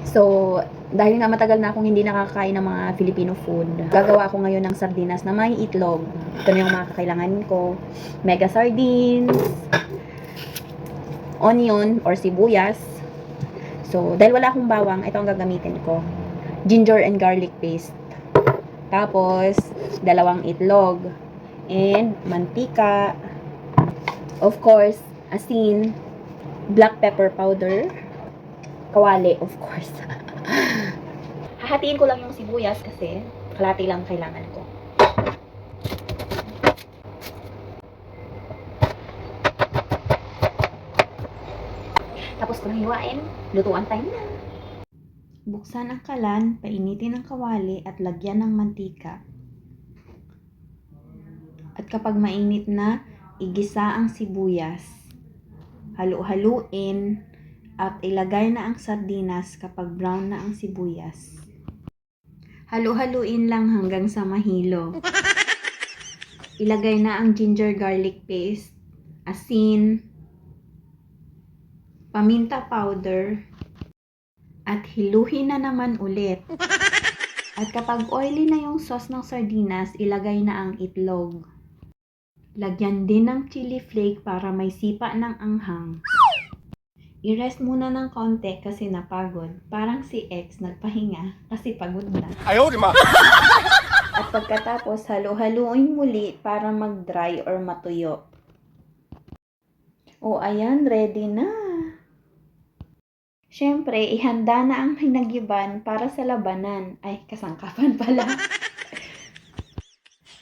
So, dahil nga matagal na akong hindi nakakain ng mga Filipino food, gagawa ako ngayon ng sardinas na may itlog. Ito na yung mga kakailanganin ko. Mega sardines, onion or sibuyas. So, dahil wala akong bawang, ito ang gagamitin ko. Ginger and garlic paste. Tapos, 2 itlog. And mantika. Of course, asin, black pepper powder, kawali, of course. Hahatiin ko lang yung sibuyas kasi kalahati lang kailangan ko. Tapos ko nang hiwain, lutuan time na. Buksan ang kalan, painitin ang kawali at lagyan ng mantika. At kapag mainit na, igisa ang sibuyas. Halu-haluin at ilagay na ang sardinas kapag brown na ang sibuyas. Halu-haluin lang hanggang sa mahilo. Ilagay na ang ginger garlic paste, asin, paminta powder, at hiluhin na naman ulit. At kapag oily na yung sauce ng sardinas, ilagay na ang itlog. Lagyan din ng chili flake para may sipa ng anghang. I-rest muna ng konti kasi napagod. Parang si X nagpahinga kasi pagod na. Ayaw, di ma! At pagkatapos, halo-haluin muli para mag-dry or matuyo. O ayan, ready na. Siyempre, ihanda na ang hinagiban para sa labanan. Ay, kasangkapan pala.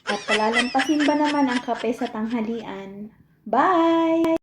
At palalampasin ba naman ang kape sa tanghalian? Bye!